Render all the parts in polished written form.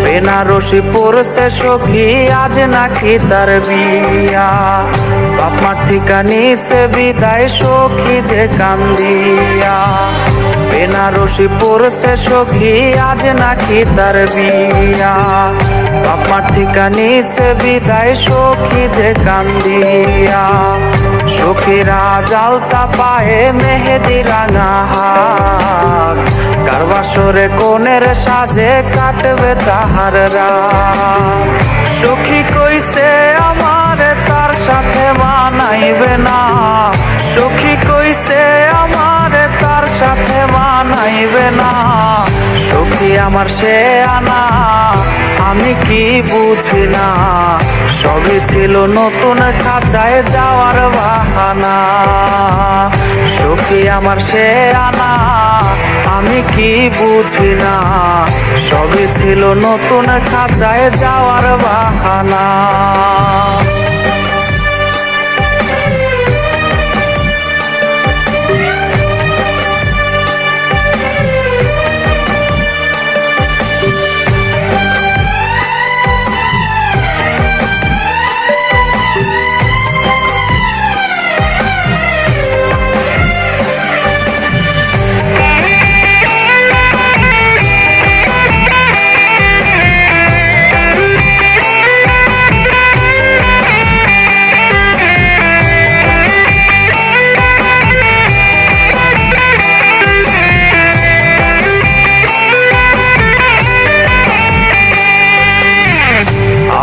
বেনারসি পড়ছে সখী আজ নাকি তার বিয়া, বাপ মার থিকা নিছে বিদায় সখী যে কান্দিয়া। বেনারসি পড়ছে সখী আজ নাকি তার বিয়া, বাপ মার থিকা নিছে বিদায় সখী যে কান্দিয়া। সখীরা জালতা পায়ে মেহেদি রাঙা হাত, কার বাসরে কোনের সাজে কাটবে তাহার রাত। সখী কইছে আমারে তার সাথে মানাইবে না, সখী কইছে আমারে তার সাথে মানাইবে না। সখী আমার সে আনা আমি কি বুঝি না, সবই ছিল নতুন খাঁচায় যাওয়ার বাহানা। সখী আমার সে আনা আমি কি বুঝি না, সবই ছিল নতুন খাঁচায় যাওয়ার বাহানা।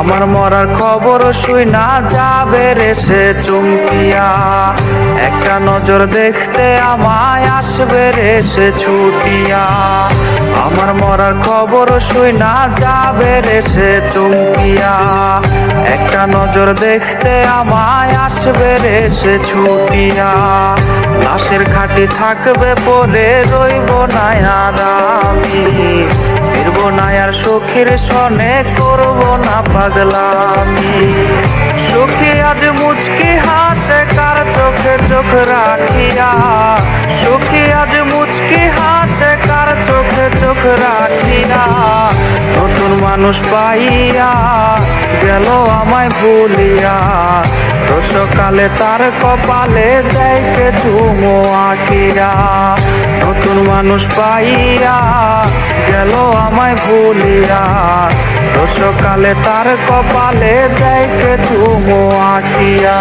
আমার মরার খবর শুইনা যাবে রে সে চমকিয়া, একটা নজর দেখতে আমায় আসবে রে সে ছুটিয়া। আমার মরার খবর শুইনা যাবে রে সে চমকিয়া, একটা নজর দেখতে আমায় আসবে রে সে ছুটিয়া। লাশের খাটি থাকবে পরে রইব না আর আমি, ফিরব না আর সখীর সনে করব না পাগলামি। সখী আজ মুচকি হাসে কার চোখে চোখ রাখিয়া, সখী আজ মুচকি হাসে কার চোখে চোখ রাখিয়া। নতুন মানুষ পাইয়া গেল আমায় ভুলিয়া, রসকালে তার কপালে দেখে চুমো আঁকিয়া। নতুন মানুষ পাইয়া গেল আমায় ভুলিয়া, রসকালে তার কপালে দেখে চুমো আঁকিয়া।